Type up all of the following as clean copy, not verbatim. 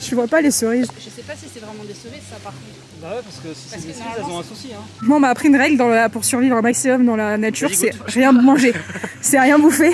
Je vois pas les cerises. Je sais pas si c'est vraiment des cerises ça par contre. Bah ouais, parce que si c'est des cerises, elles ont un souci. Hein. Moi, on m'a appris une règle pour survivre un maximum dans la nature, c'est rien manger. C'est rien bouffer.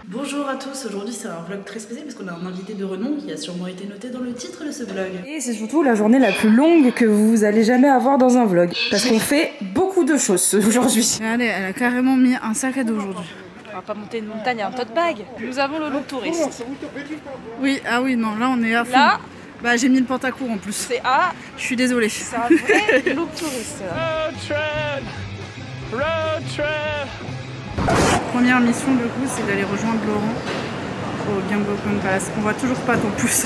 Bonjour à tous, aujourd'hui c'est un vlog très spécial parce qu'on a un invité de renom qui a sûrement été noté dans le titre de ce vlog. Et c'est surtout la journée la plus longue que vous allez jamais avoir dans un vlog. Parce qu'on fait beaucoup de choses aujourd'hui. Regardez, elle a carrément mis un sac à dos aujourd'hui. On va pas monter une montagne à un tote bag. Nous avons le look touriste. Oui, ah oui, non, là on est à fond. Là, bah j'ai mis le pantacourt en plus. c'est à... Je suis désolée. C'est un vrai look touriste. Road trip. Première mission du coup, c'est d'aller rejoindre Laurent au Gyeongbokgung Palace. On voit toujours pas ton pouce.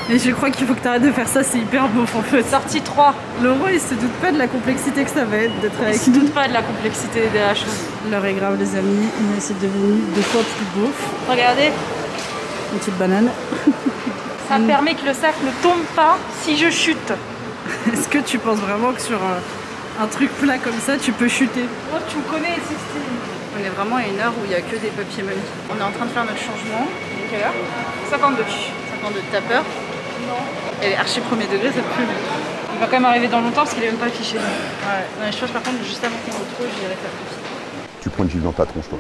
Mais je crois qu'il faut que tu arrêtes de faire ça, c'est hyper beau en fait. Sortie 3. Laurent il se doute pas de la complexité que ça va être d'être Il avec se nous. doute pas de la complexité de la chose. L'heure est grave les amis, mais c'est devenu 2 fois plus beau. Regardez, Une petite banane. ça permet que le sac ne tombe pas si je chute. Est-ce que tu penses vraiment que sur un truc plat comme ça, tu peux chuter? Oh, tu me connais, Sixtine. On est vraiment à une heure où il n'y a que des papiers mamie. On est en train de faire notre changement. Il est quelle heure 52. 52 de tapeur. Non. Elle est archi premier degré cette pub. Il va quand même arriver dans longtemps parce qu'il est même pas affiché. Ouais. Non, je pense par contre juste avant qu'on retrouve, j'irai faire plus. Tu prends une gifle dans ta tronche, toi.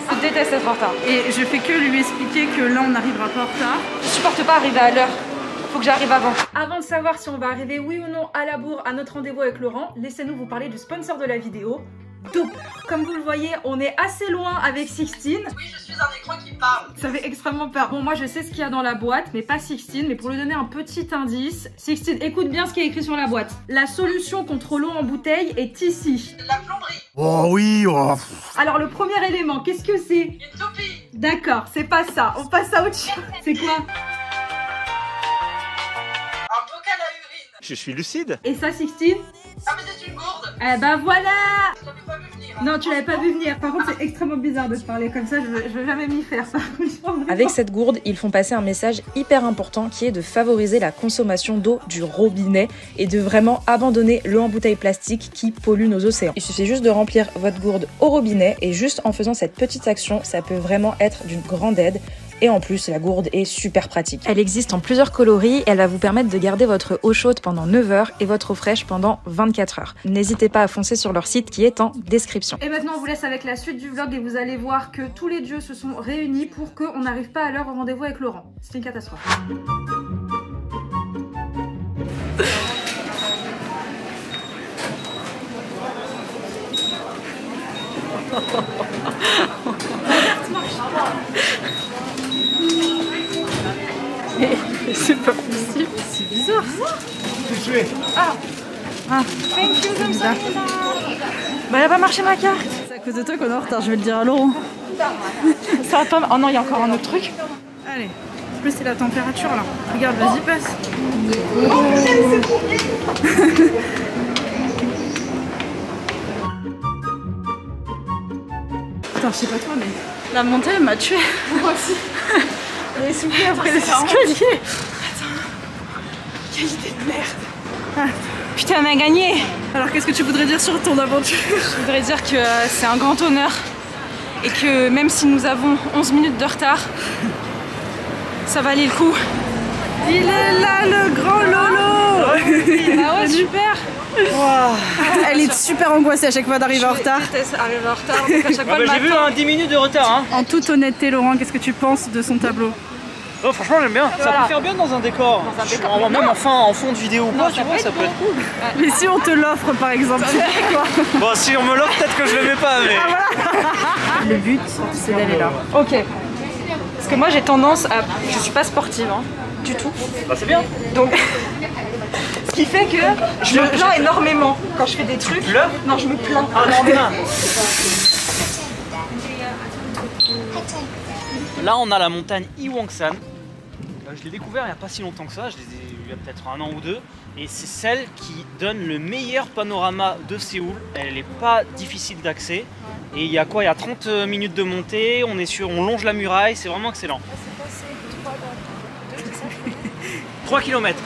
Je déteste être en retard. Et je fais que lui expliquer que là on n'arrivera pas en retard. Je supporte pas arriver à l'heure. Faut que j'arrive avant. Avant de savoir si on va arriver oui ou non à la bourre à notre rendez-vous avec Laurent, laissez-nous vous parler du sponsor de la vidéo, Doper. Comme vous le voyez, on est assez loin avec Sixtine. Oui, je suis un écran qui parle. Ça fait extrêmement peur. Bon, moi je sais ce qu'il y a dans la boîte, mais pas Sixtine. Mais pour lui donner un petit indice, Sixtine, écoute bien ce qui est écrit sur la boîte. La solution contre l'eau en bouteille est ici. La plomberie. Oh oui, oh. Alors le premier élément, qu'est-ce que c'est? Une toupie. D'accord, c'est pas ça. On passe à autre chose. C'est quoi? Un bocal à urine. Je suis lucide. Et ça, Sixtine? Ah mais c'est une gourde. Eh ben voilà! Je l'avais pas vu venir. Non, tu l'avais pas vu venir. Par contre, c'est extrêmement bizarre de te parler comme ça. Je veux jamais m'y faire. Ça. Avec cette gourde, ils font passer un message hyper important qui est de favoriser la consommation d'eau du robinet et de vraiment abandonner l'eau en bouteille plastique qui pollue nos océans. Il suffit juste de remplir votre gourde au robinet et juste en faisant cette petite action, ça peut vraiment être d'une grande aide. Et en plus, la gourde est super pratique. Elle existe en plusieurs coloris, elle va vous permettre de garder votre eau chaude pendant 9 heures et votre eau fraîche pendant 24 heures. N'hésitez pas à foncer sur leur site qui est en description. Et maintenant, on vous laisse avec la suite du vlog et vous allez voir que tous les dieux se sont réunis pour qu'on n'arrive pas à l'heure au rendez-vous avec Laurent. C'est une catastrophe. C'est pas possible, c'est bizarre. Thank you, comme ça. Bah, elle a pas marché ma carte. C'est à cause de toi qu'on est en retard, je vais le dire à Laurent. Ça va pas. Oh non, il y a encore un autre truc. Allez, en plus c'est la température là. Regarde, vas-y, passe. Putain, je sais pas toi, mais la montée elle m'a tuée. Moi aussi. J'ai soufflé après les escaliers. Quelle idée de merde. Putain, on a gagné. Alors qu'est-ce que tu voudrais dire sur ton aventure? Je voudrais dire que c'est un grand honneur et que même si nous avons 11 minutes de retard, ça valait le coup. Il est là le grand Lolo. Ah ouais, super. Wow. Elle est super angoissée à chaque fois d'arriver en retard. Je déteste arriver en retard, donc à chaque fois le J'ai vu matin. 10 minutes de retard. Hein. En toute honnêteté, Laurent, qu'est-ce que tu penses de son tableau? Oh, franchement, j'aime bien. Ça peut faire bien dans un décor. Même en fond de vidéo ou quoi, tu vois, ça peut être cool. Mais si on te l'offre par exemple, tu fais quoi? Bon, si on me l'offre, peut-être que je le mets pas, mais. Le but, c'est d'aller là. Ok. Parce que moi j'ai tendance à... Je suis pas sportive, hein, du tout. Bah, c'est bien. Donc... Ce qui fait que je me plains énormément quand je fais des trucs. Tu pleures? Non, je me plains. Ah non, bien. Là, on a la montagne Iwangsan. Je l'ai découvert il n'y a pas si longtemps que ça, je l'ai il y a peut-être 1 an ou 2. Et c'est celle qui donne le meilleur panorama de Séoul. Elle n'est pas difficile d'accès. Et il y a quoi? Il y a 30 minutes de montée, on longe la muraille, c'est vraiment excellent. 3 km.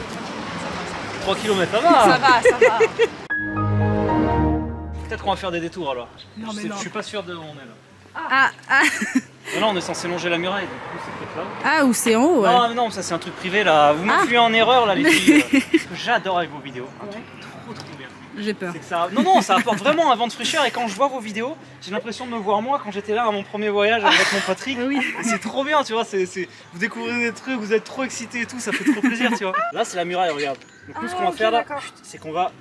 3 km, ça va. Ça va, ça va. Peut-être qu'on va faire des détours alors. Non, mais Je non. suis pas sûr de où on est là. Ah, ah. Non, on est censé longer la muraille, du coup c'est peut-être là. Ah, ou c'est en haut, ouais. Non, mais non, ça c'est un truc privé là. Vous m'influez en erreur là, les filles. Ce que j'adore avec vos vidéos, un truc trop bien. J'ai peur. C'est que ça... Non, ça apporte vraiment un vent de fraîcheur et quand je vois vos vidéos, j'ai l'impression de me voir moi quand j'étais là à mon premier voyage avec mon Patrick. Oui. C'est trop bien, tu vois, vous découvrez des trucs, vous êtes trop excités et tout, ça fait trop plaisir, tu vois. Là c'est la muraille, regarde. Donc nous ce qu'on va faire là, c'est qu'on va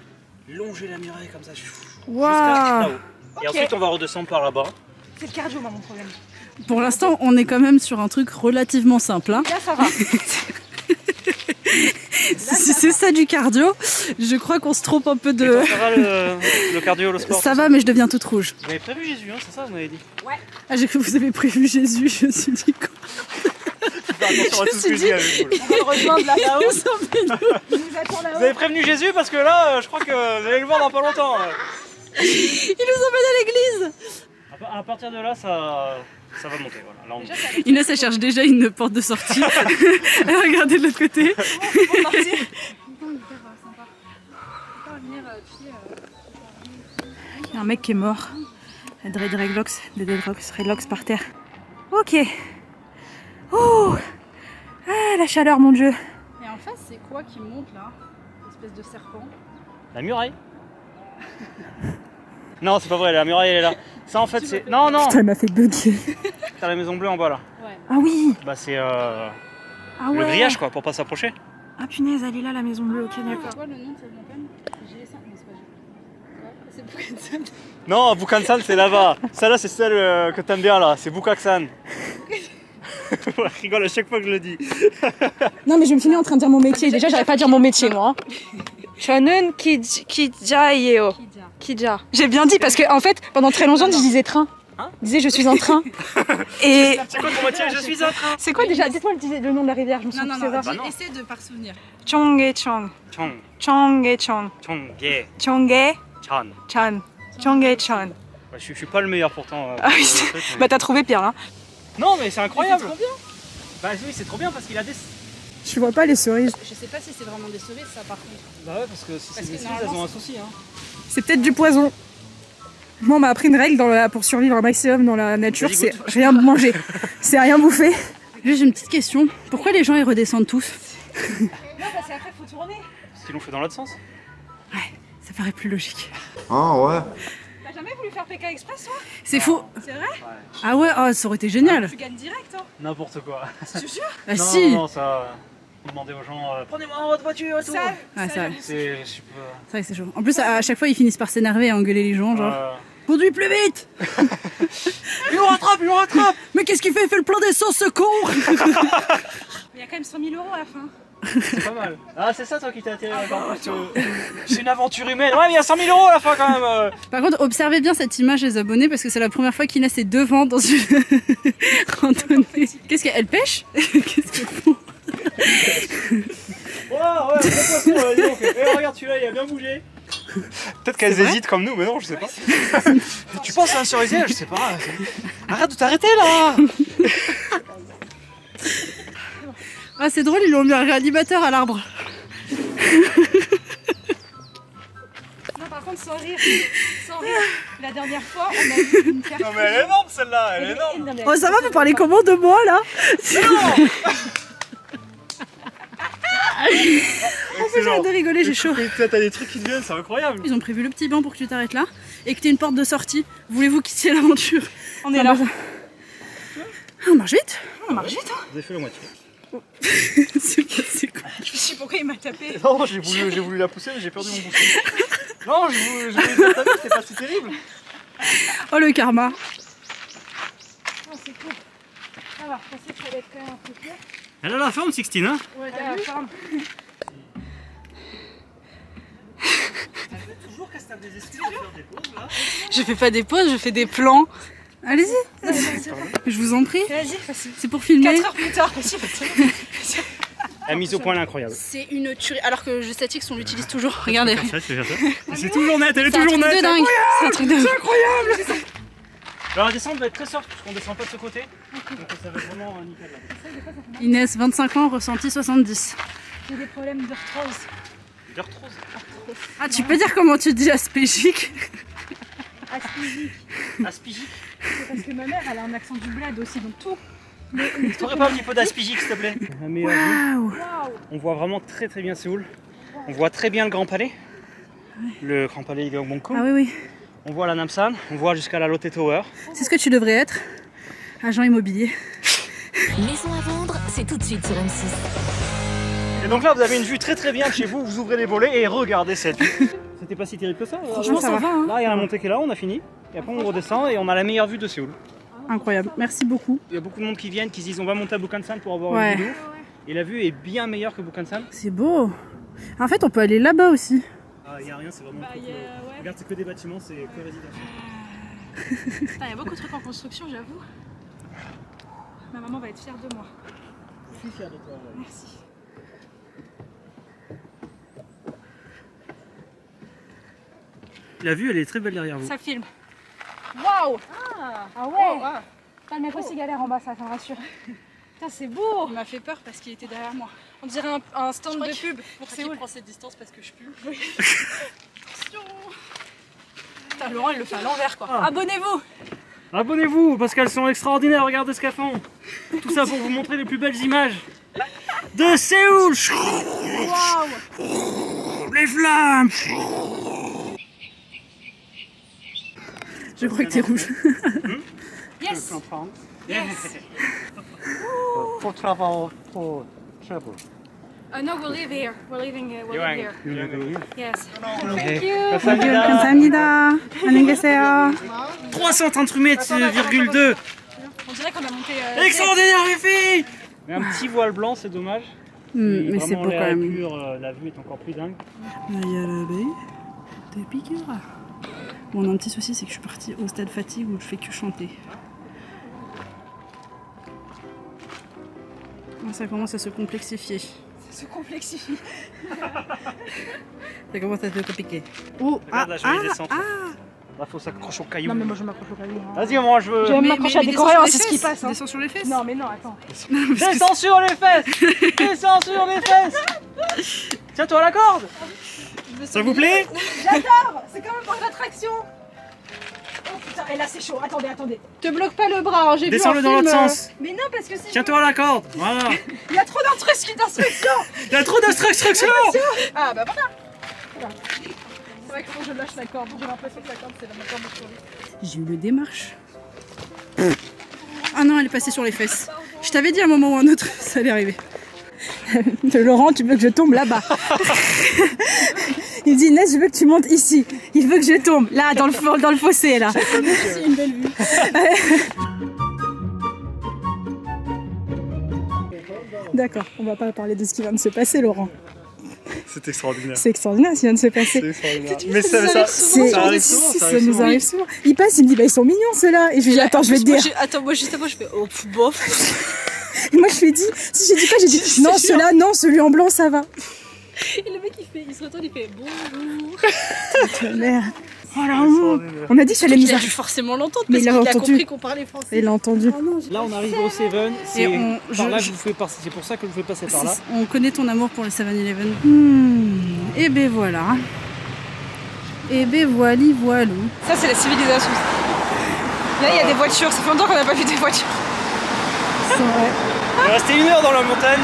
longer la muraille comme ça, jusqu'à là-haut. Et ensuite on va redescendre par là-bas. C'est le cardio, moi, mon problème. Pour l'instant, on est quand même sur un truc relativement simple. Hein. Là, ça va. Si c'est ça du cardio, je crois qu'on se trompe un peu de... Ça va le cardio, le sport? Ça va, mais je deviens toute rouge. Vous avez prévu Jésus, hein, c'est ça vous m'avez dit? Ouais. Ah, j'ai cru que vous avez prévu Jésus, je me suis dit quoi. Attention à tout ce que je dis avec vous. On va le rejoindre là-haut. Là Il nous attend là-haut. Vous avez prévenu Jésus parce que là, je crois que vous allez le voir dans pas longtemps. Il nous emmène à l'église. À partir de là, ça va monter. Voilà. Là, on... Inès, elle cherche déjà une porte de sortie. Elle a regardé de l'autre côté. Il y a un mec qui est mort. Des Dreadlocks par terre. Ok. Oh, ah, la chaleur, mon Dieu. Et en face, c'est quoi qui monte là? Une espèce de serpent. La muraille. Non, c'est pas vrai, la muraille elle est là. Ça en fait c'est... Non. Putain, elle m'a fait bugger. T'as la maison bleue en bas là. Ouais. Ah oui. Bah c'est Ah ouais. le grillage quoi, pour pas s'approcher. Ah punaise, elle est là, la maison bleue, ok, d'accord. C'est quoi le nom de cette montagne? GS5, non c'est pas GS5. C'est Bukhansan. Non, Bukhansan c'est là-bas. Celle-là c'est celle que t'aimes bien là, c'est Bukaksan. Je rigole à chaque fois que je le dis. Non mais je me finis en train de dire mon métier. Déjà j'arrive pas à dire mon métier moi. 저는 기자예요. Kidja. J'ai bien dit parce que en fait pendant très longtemps je disais train. Je disais je suis en train. Et C'est quoi ton métier? Je suis en train. c'est quoi déjà? Dites-moi le nom de la rivière. Je me souviens plus. Bah non. Essaie de par souvenir. Chonghaechon. Chong. Chonghaechon. Chonghae. Chonghaechan. Chan. Chonghaechon. Ouais, je suis pas le meilleur pourtant. Ah oui, bah t'as trouvé pire là. Non mais c'est incroyable. C'est trop bien. Bah oui, c'est trop bien parce qu'il a des... Je vois pas les cerises. Je sais pas si c'est vraiment des cerises ça par contre. Bah ouais, parce que si c'est des cerises, elles ont un souci. Hein. C'est peut-être du poison. Moi on m'a appris une règle pour survivre un maximum dans la nature, c'est rien manger. C'est rien bouffer. Juste une petite question. Pourquoi les gens ils redescendent tous? Non, parce qu'après, faut tourner. Parce qu'ils l'ont fait dans l'autre sens. Ouais, ça paraît plus logique. Ah ouais. T'as jamais voulu faire PK Express, toi? C'est faux. C'est vrai? Ah ouais, oh, ça aurait été génial. Tu gagnes direct, hein? N'importe quoi. Je te jure. Ah non, si. non, ça... Vous demandez aux gens, prenez-moi dans votre voiture et tout. Ça, Ah, c'est vrai. C'est... Je sais pas... C'est vrai que c'est chaud. En plus, à chaque fois, ils finissent par s'énerver et à engueuler les gens, genre. Conduis plus vite. Il nous rattrape. Mais qu'est-ce qu'il fait? Il fait le plein d'essence, ce con. il y a quand même 100 000 € à la fin. C'est pas mal. Ah, c'est ça toi qui t'as attiré là-bas. C'est une aventure humaine. Ouais, mais il y a 100 000 € à la fin quand même. Par contre, observez bien cette image, les abonnés, parce que c'est la première fois qu'Inès est devant dans une randonnée. Qu'est-ce qu'elle pêche? Qu'est-ce qu'elle font? Wow, ouais, gros poisson, là, dis donc. Eh, regarde celui-là, il a bien bougé. Peut-être qu'elles hésitent comme nous, mais non, je sais pas. Tu penses à un cerisier? Je sais pas. Arrête de t'arrêter là. Ah, c'est drôle, ils lui ont mis un réanimateur à l'arbre. Non, par contre, sans rire. La dernière fois, on a vu une pierre. Non, mais elle est énorme celle-là, elle est énorme. Oh, ça va, vous parlez comment de moi là? En plus, j'arrête de rigoler, j'ai chaud. T'as des trucs qui te viennent, c'est incroyable. Ils ont prévu le petit banc pour que tu t'arrêtes là et que tu aies une porte de sortie. Voulez-vous quitter l'aventure? On est là. On marche vite. On marche vite, hein. Vous avez fait la moitié. C'est quoi? Je me suis dit pourquoi il m'a tapé. Non, j'ai voulu la pousser, mais j'ai perdu mon bouchon. Non, je voulais dire ta vie, c'était pas si terrible. Oh, le karma. Oh, c'est cool. Ça va, je pensais que ça allait être quand même un peu plus. Elle a la forme, Sixtine, hein? Ouais, t'as la forme. Toujours qu'elle se tape des excuses de faire des pauses, là. Je fais pas des pauses, je fais des plans. Allez-y. Je vous en prie. Vas-y, C'est pour filmer. 4 heures plus tard, vas-y. La mise au point, elle est incroyable. C'est une tuerie. Alors que le statique, on l'utilise toujours. Regardez. C'est toujours net, elle est C'est un toujours truc nette. de dingue. C'est un truc de dingue. incroyable. Alors la descente va être très soft parce qu'on descend pas de ce côté. Donc ça va être vraiment nickel là. Inès, 25 ans, ressenti 70. J'ai des problèmes d'arthrose. D'arthrose. Ah, tu peux dire comment tu dis aspégique? Aspigique. Aspigique. C'est parce que ma mère, elle a un accent du bled aussi, donc tout. T'aurais pas un petit peu d'aspigique s'il te plaît? Waouh! On voit vraiment très bien Séoul. On voit très bien le Grand Palais. Le Grand Palais Gyeongbokgung. Ah oui, oui. On voit la Namsan, on voit jusqu'à la Lotte Tower. C'est ce que tu devrais être, agent immobilier. Maison à vendre, c'est tout de suite sur M6. Et donc là vous avez une vue très bien de chez vous, vous ouvrez les volets et regardez cette vue. C'était pas si terrible que ça. Franchement, ça va. Hein. Là il y a la montée qui est là, on a fini. Et après on redescend et on a la meilleure vue de Séoul. Incroyable, merci beaucoup. Il y a beaucoup de monde qui viennent, qui se disent on va monter à Bukhansan pour avoir une vue de ouf. Et la vue est bien meilleure que Bukhansan. C'est beau. En fait on peut aller là-bas aussi. Il n'y a rien, c'est vraiment regarde, c'est que des bâtiments, c'est que résidentiel. Il y a beaucoup de trucs en construction, j'avoue. Ma maman va être fière de moi. Je suis fier de toi. Ouais. Merci. La vue, elle est très belle derrière vous. Ça filme. Waouh! Ah ouais! Pas le mec aussi galère en bas, ça me rassure. Putain, c'est beau! Il m'a fait peur parce qu'il était derrière moi. On dirait un stand de pub pour Séoul. Je prends cette distance parce que je pue. Attention! Putain, Laurent, il le fait à l'envers quoi. Abonnez-vous! Abonnez-vous parce qu'elles sont extraordinaires, regardez ce qu'elles font. Tout ça pour vous montrer les plus belles images de Séoul. Waouh! Les flammes. Je crois que t'es rouge. Yes. For travel, for travel. No, we'll live here. We're living here. Yes. Thank you. 감사합니다. 안녕히 계세요. 338,2. On dirait qu'on a monté. Extraordinaire les filles. Mais un petit voile blanc, c'est dommage. Mais c'est beau quand même. La vue est encore plus dingue. Il y a la baie de piqûres. Bon, on a un petit souci, c'est que je suis partie au stade fatigue où je fais que chanter. Ça commence à se complexifier. Ça se complexifie. Ça commence à se compliquer. Oh, regarde la jolie descente. Là, faut s'accrocher au caillou. Non, mais moi je m'accroche au caillou. Vas-y, moi je veux. Je vais m'accrocher à des coréens, c'est ce qui passe. Descends sur les fesses. Non, mais non, attends. Descends sur les fesses. Descends sur les fesses. Tiens-toi à la corde. Ça vous plaît? J'adore. C'est quand même pour l'attraction. Oh putain, et là c'est chaud. Attendez. Te bloque pas le bras, hein. J'ai vu un film. Descends-le dans l'autre sens. Mais non, parce que si. Tiens-toi à la corde. Voilà. Il y a trop d'instructions. Il y a trop d'instructions. Ah bah voilà. C'est vrai qu'il faut que je lâche la corde. J'ai l'impression que la corde c'est la corde pour lui. J'ai eu le démarche. Ah non, elle est passée sur les fesses. Je t'avais dit à un moment ou à un autre, ça allait arriver. Laurent, tu veux que je tombe là-bas? Il dit Inès, je veux que tu montes ici. Il veut que je tombe là, dans le fossé là. C'est une belle vue. D'accord, on va pas parler de ce qui vient de se passer, Laurent. C'est extraordinaire. C'est extraordinaire ce qui vient de se passer. C'est extraordinaire. Mais ça arrive souvent. Ça nous arrive souvent. Il passe, il me dit bah ils sont mignons ceux-là. Et je lui dis attends, je vais te dire. Attends, moi juste avant je fais oh bof. Et moi je lui ai dit, j'ai dit quoi? J'ai dit non, ceux-là, non, celui en blanc ça va. Et le mec il se retourne, il fait bonjour. Putain, merde. Oh là, on a dit que j'allais Il a dû forcément l'entendre parce qu'il a compris qu'on parlait français. Il a entendu. Là on arrive au 7. C'est pour ça que je vous fais passer par là. On connaît ton amour pour le 7-Eleven. Et ben voilà. Et ben voilou. Ça c'est la civilisation. Là il y a des voitures, ça fait longtemps qu'on n'a pas vu des voitures. C'est vrai. On est resté 1 heure dans la montagne.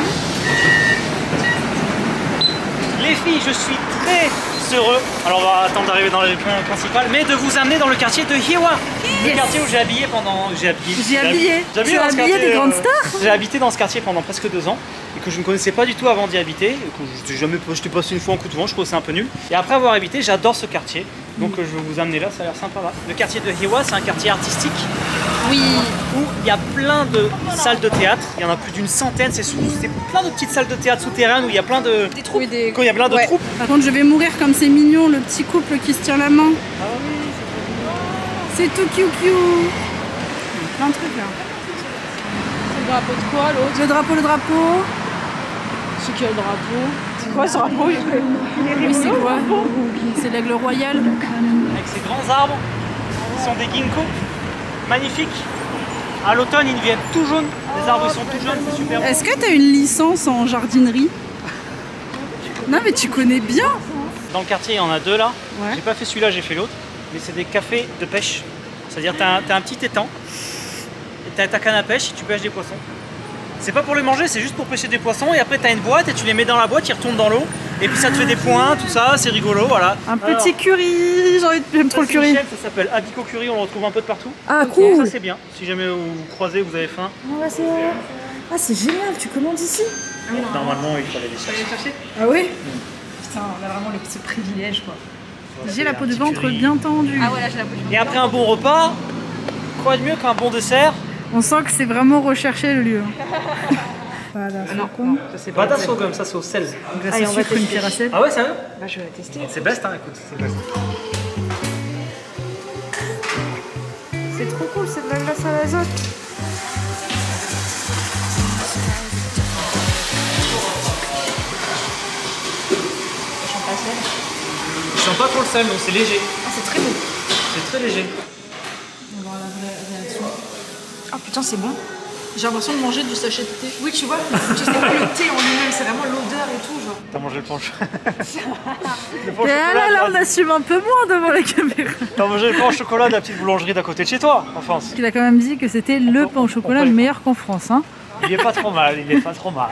Les filles, je suis très heureux. Alors on va attendre d'arriver dans le point principal, mais de vous amener dans le quartier de Hyewa. Le quartier où j'ai habillé pendant. J'ai habillé des grandes stars. J'ai habité dans ce quartier pendant presque 2 ans et que je ne connaissais pas du tout avant d'y habiter. J'étais passé une fois en coup de vent, je trouvais ça un peu nul. Et après avoir habité, j'adore ce quartier. Donc je vais vous amener là, ça a l'air sympa là. Le quartier de Hyewa, c'est un quartier artistique. Oui. Où il y a plein de salles de théâtre. Il y en a plus d'une centaine. C'est plein de petites salles de théâtre souterraines où il y a plein de. Des troupes. Quand il y a plein de troupes. Par contre, je vais mourir comme c'est mignon, le petit couple qui se tient la main. Ah oui, c'est tout cute. Plein de trucs là. C'est le drapeau de quoi l'autre? Le drapeau. C'est quel drapeau? C'est quoi ce drapeau? Oui, c'est quoi? C'est l'aigle royal. Avec ces grands arbres, qui sont des ginkgo, magnifiques. À l'automne, ils deviennent tout jaunes. Les arbres sont tout jaunes, c'est super beau. Est-ce que tu as une licence en jardinerie? Non, mais tu connais bien. Dans le quartier, il y en a 2 là. Ouais. J'ai pas fait celui-là, j'ai fait l'autre. mais c'est des cafés de pêche. C'est-à-dire t'as un petit étang, et t'as ta canne à pêche et tu pêches des poissons. C'est pas pour les manger, c'est juste pour pêcher des poissons et après t'as une boîte et tu les mets dans la boîte, ils retournent dans l'eau et puis ça te fait des points, tout ça, c'est rigolo, voilà. Un petit curry, j'aime trop le curry. Ça s'appelle Abico Curry, on le retrouve un peu de partout. Ah cool. Ça c'est bien, si jamais vous croisez, vous avez faim. Ah c'est génial, tu commandes ici? Normalement il faut aller les chercher. Ah oui? Putain, on a vraiment ce privilège quoi. J'ai la peau de ventre bien tendue. Ah ouais, là j'ai la peau de ventre. Et après un bon repas, quoi de mieux qu'un bon dessert? On sent que c'est vraiment recherché le lieu. Voilà, Pâte à sorghum, ça c'est au sel. Glace au sucre, une pierre à sel. Ah ouais, sérieux? Bah je vais la tester. C'est best, hein, écoute, c'est best. C'est trop cool, c'est de la glace à l'azote. Je sens pas trop le sel, donc c'est léger. Ah c'est très bon. C'est très léger. On va voir la vraie réaction. Ah putain c'est bon. J'ai l'impression de manger du sachet de thé. Oui tu vois, c'est pas le thé en lui-même, c'est vraiment l'odeur et tout genre. T'as mangé le pain au Et là, on assume un peu moins devant la caméra. T'as mangé le pain au chocolat de la petite boulangerie d'à côté de chez toi, en France. Il a quand même dit que c'était le pain au chocolat le meilleur qu'en France. Hein. Il est pas trop mal, il est pas trop mal.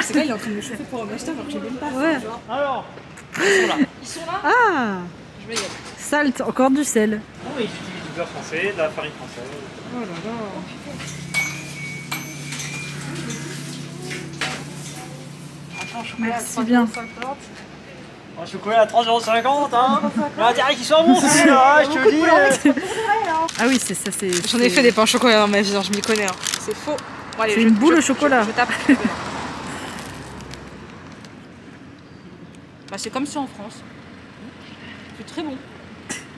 C'est que là il est en train de me chauffer pour un master alors que j'ai même pas Ouais. Alors, ils sont là. Ils sont là. Ah, Je vais y aller. salt, encore du sel. Oh, ils utilisent du beurre français, de la farine française. Oh là là. Merci bien. Un chocolat à 3,50 €, hein. Il y a intérêt qu'il soit bon celui-là, je te le dis. Ah oui, c'est ça, c'est. J'en ai fait des pains au chocolat dans ma vie, je m'y connais. Hein. C'est faux. Bon, allez, C'est une boule au chocolat. Je tape. Bah, c'est comme ça en France. C'est très bon.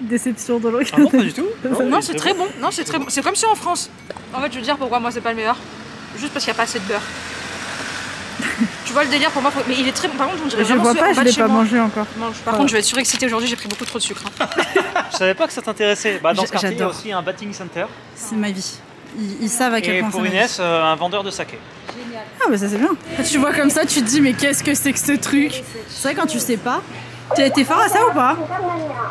Déception de l'autre. Ah non, pas du tout. Non, c'est très bon. Non, c'est très bon. C'est comme ça en France. En fait, je veux dire pourquoi moi c'est pas le meilleur. Juste parce qu'il n'y a pas assez de beurre. Tu vois le délire pour moi, mais il est très bon. Par contre, on dirait Je vraiment vois ceux pas, en je bas de l'ai chez pas moi. mangé encore. Par contre, je vais être surexcitée aujourd'hui, j'ai pris beaucoup trop de sucre. Hein. Je savais pas que ça t'intéressait. Bah, dans ce quartier, il y a J'adore. aussi un batting center. C'est ma vie. Ils savent à quel Et point pour c'est ma vie. Inès, un vendeur de saké. Ah bah ça c'est bien. Quand tu vois comme ça, tu te dis mais qu'est-ce que c'est que ce truc? C'est vrai quand tu sais pas. Tu as été fort à ça ou pas?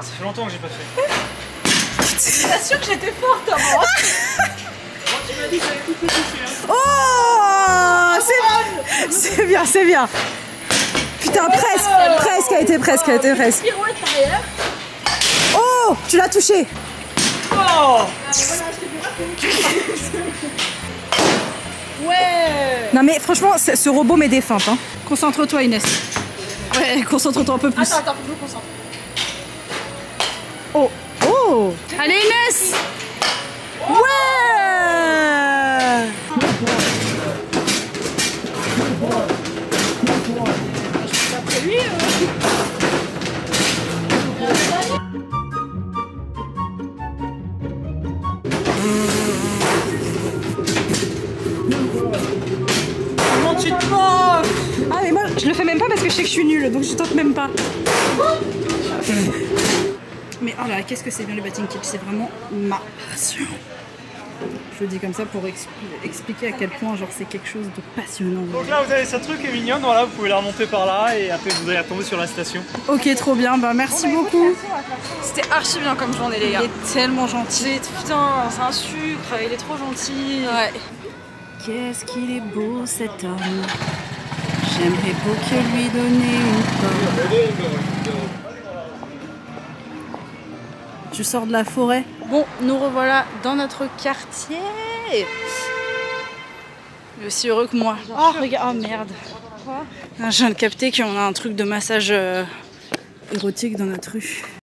Ça fait longtemps que j'ai pas fait. T'assures que j'étais forte avant. Oh, c'est bien, c'est bien. Putain, presque, elle était presque. Oh, tu l'as touché. Oh! Ouais. Non mais franchement, ce robot met des feintes. Hein. Concentre-toi Inès. Ouais, concentre-toi un peu plus. Attends, faut que je me concentre. Oh, oh. Allez Inès. Ouais. Comment tu te manges? Ah mais moi je le fais même pas parce que je sais que je suis nulle, donc je tente même pas. Mais oh là, qu'est-ce que c'est bien le batting kick, c'est vraiment ma passion. Je le dis comme ça pour expliquer à quel point genre c'est quelque chose de passionnant. Donc là vous avez ce truc qui est mignonne, voilà, vous pouvez la remonter par là et après vous allez retomber sur la station. Ok, trop bien, bah merci beaucoup. C'était archi bien comme journée les gars. Il est tellement gentil. Putain, c'est un sucre, il est trop gentil. Ouais. Qu'est-ce qu'il est beau cet homme. J'aimerais beaucoup lui donner une pomme. Je sors de la forêt. Bon, nous revoilà dans notre quartier. Il est aussi heureux que moi. Oh, regarde, oh merde. Quoi? Je viens de capter qu'on a un truc de massage érotique dans notre rue.